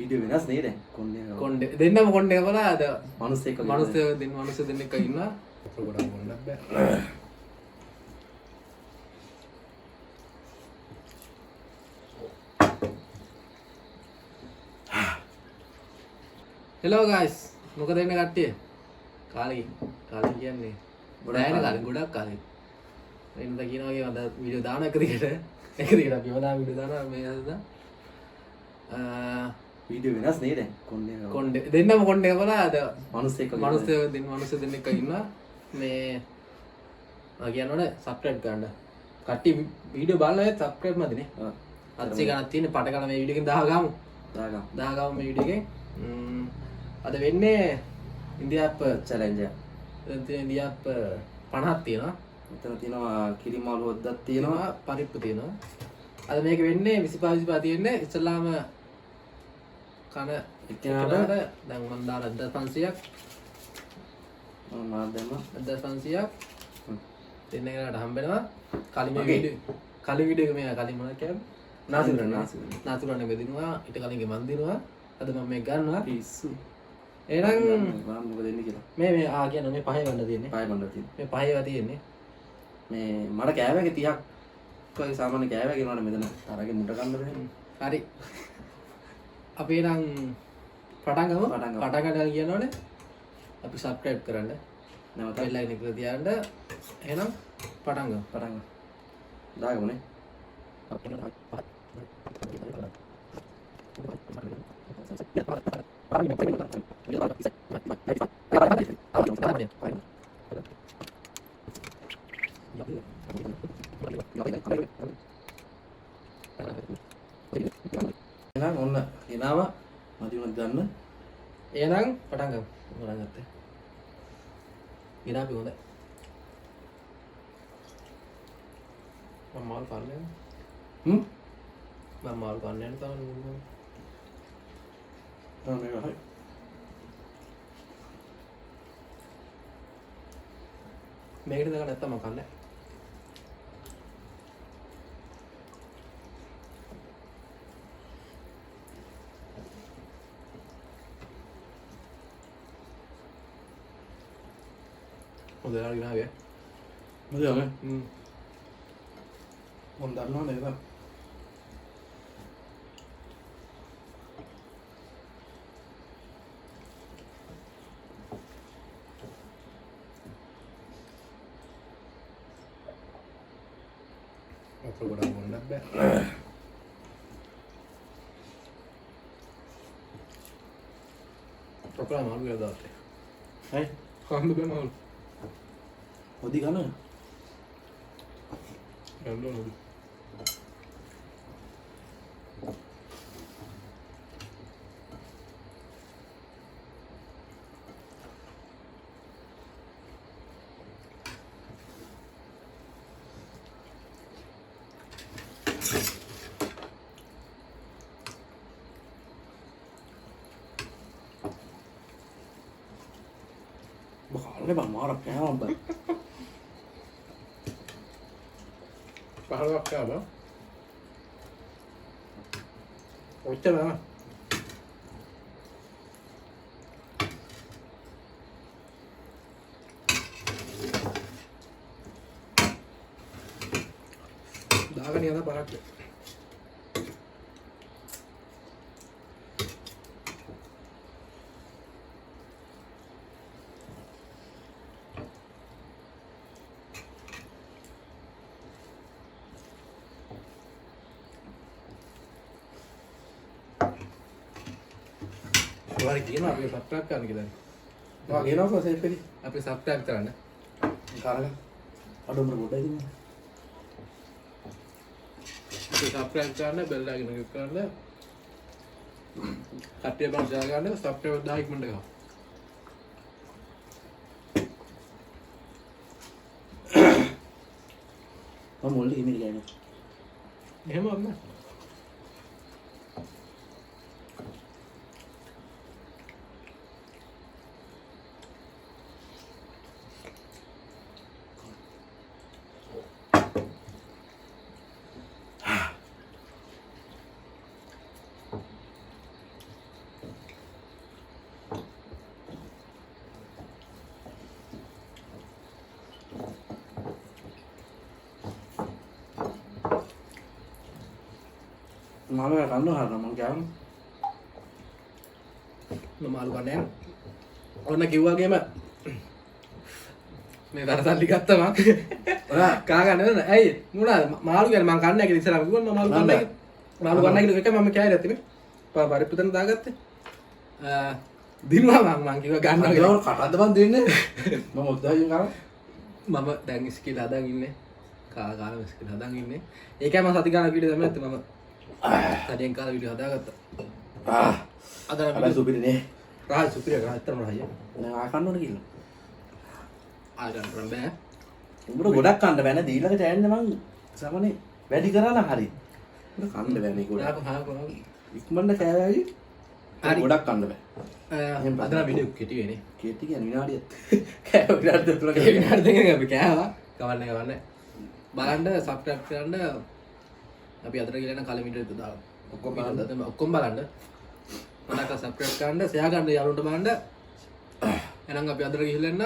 Video වෙනස් නේද? කොණ්ඩේ දෙන්නම කොණ්ඩේ කපලා අද මිනිස්සෙක් මිනිස්සු දෙන්නෙක් ඉන්නවා. ගොඩක් කොණ්ඩක් බෑ. හෙලෝ ගයිස්, මොකද වෙන්නේ කට්ටිය? කාලේ කියන්නේ ගොඩක් කාලේ. එන්න කියනවා වගේ අද වීඩියෝ දාන එක දිගට අපි වදා වීඩියෝ දානවා මේ අද වීඩියෝ වෙනස් නේද? කොණ්ඩේ දෙන්නම කොණ්ඩේ කපලා අද මිනිස්සෙක් දෙන්නෙක් ඉන්නවා. මේ කියනවනේ සබ්ස්ක්‍රයිබ් කරන්න. කට්ටිය වීඩියෝ බලලා සබ්ස්ක්‍රයිබ් මදිනේ. 700 ගණන් තියෙන පට ගන්න මේ වීඩියෝ එකෙන් 10 ගාමු. 10 ගාමු මේ වීඩියෝ එකෙන්. අද වෙන්නේ ඉන්දියාප් චැලෙන්ජ් එක. දැන් ඉන්දියාප් 50ක් තියෙනවා. මෙතන තියෙනවා කිරිමාළු හොද්දක් තියෙනවා, පරිප්පු තියෙනවා. අද මේක වෙන්නේ 25 තියෙන්නේ ඉස්ලාම කන එක්කෙනාට දැන් මම දාලා 1500ක් මම දැම්ම 1500ක් දෙන්න එකකට හම්බෙනවා. කලින් වීඩියෝ එක මේ කලින් මොනවද කියන්නේ? නාසුරණ බෙදිනවා. ඊට කලින් මන් දිනවා. අද මම මේක ගන්නවා. පිස්සු. එහෙනම් මම මොකද දෙන්නේ කියලා. මේ කියන්නේ මේ පහේ වන්න තියෙන්නේ. මේ පහේවා තියෙන්නේ. මේ මට කෑවගේ 30ක් කොයි සාමාන්‍ය කෑවගේ නෝනේ මෙතන අරගෙන මුට ගන්න බෑ. හරි. අපි නම් පටන් ගමු. පටන් ගන්න කියනවනේ. අපි subscribe කරන්න. නැවත bell icon එක තියාගන්න. එහෙනම් පටන් ගමු. දාගමුනේ. එහෙනම් ඔන්න එනවා මදි උනත් ගන්න. එහෙනම් පටන් ගමු. පටන් ගත්තේ. ඉරාපි හොඳයි. මම මාල් කන්නේ. මම මාල් කන්නේ නැහැ තමයි හරි. මේකට දාගන්න නැත්තම් මම කන්නේ. හොඳයි ගිනාවේ. මදියනේ. මොන් දන්නව නේද? අපර ගොඩක් මොන්නක් බෑ. අපර මාළු ගියා දාත්තේ. හයි කන්න බෑ මාළු. හොදි ගන්න. ගන්න ඕනද? බකාලේ බං මාරක් කෑවා බං. පහලක් කෑවා. ඔච්චර නෑ. දාගෙන යන පරක්. ඔයාලා කියනවා අපි subscribe කරන්න කියලා. ඔයා කියනකො සේෆ් එකේ අපි subscribe කරන්න. කාරක අඩොම්බර පොඩ්ඩයි දින්න. අපි subscribe කරන්න bell icon එක කරන්න. කට්ටිය බං ෂෙයා කරන්න subscribe 1000 ඉක්මනට ගහන්න. මම මොල්ලේ ඉමේල් ගෑනේ. එහෙම වන්න. මාළු කන්න හරන මම කියවන. මම මාළු කන්නේ නැහැ. ඔන්න කිව්වාගේම මේ දරසල්ලි ගත්තා මම. කා ගන්න නේද? ඇයි? මොනවාද මාළු කියන්නේ මම කන්නේ නැහැ කියලා ඉස්සරහ කිව්වා මම මාළු කන්නේ නැහැ. මාළු කන්නේ නැහැ කියලා එක මම කෑයි නැතිනේ. පරිප්පුතන දාගත්තේ. දිනුවා මම කිව්වා ගන්නවා කියලා. කටද්ද මන් දෙන්නේ. මම උද්දායින් කරා. මම දැන් ස්කිල් හදාගෙන ඉන්නේ. කාලා ස්කිල් හදාගෙන ඉන්නේ. ඒකයි මම සති ගානක් වීඩියෝ දැම්මේ නැත්තේ මම. සතියෙන් කාලා වීඩියෝ හදාගත්තා. අද සුපිරිනේ. රාජ් සුපිරිය ගාතරම රාජ්‍ය. දැන් ආකන්න ඕන කියලා. ආගන්න බෑ. උඹට ගොඩක් කන්න බෑ නේද? ඊළඟට යන්නේ මං සමනේ වැඩි කරා නම් හරි. උඹට කන්න බෑ නේ ගොඩක්. ඉක්මනට කෑවයි. හරි ගොඩක් කන්න බෑ. අද නම් වීඩියෝ කෙටි වෙන්නේ. කෙටි කියන්නේ විනාඩියක්. කෑව විනාඩි තුනක විනාඩි දෙකක් අපි කෑවා. කවන්නේ. බලන්න සබ්ස්ක්‍රයිබ් කරන්න. අපි අතට ගිහලා කලින් වීඩියෝ එක දාලා. ඔක්කොම බලන්න. මනක සබ්ස්ක්‍රයිබ් කරන්න, ෂෙයා කරන්න යාළුවන්ට බලන්න. එහෙනම් අපි අතට ගිහලා එන්න.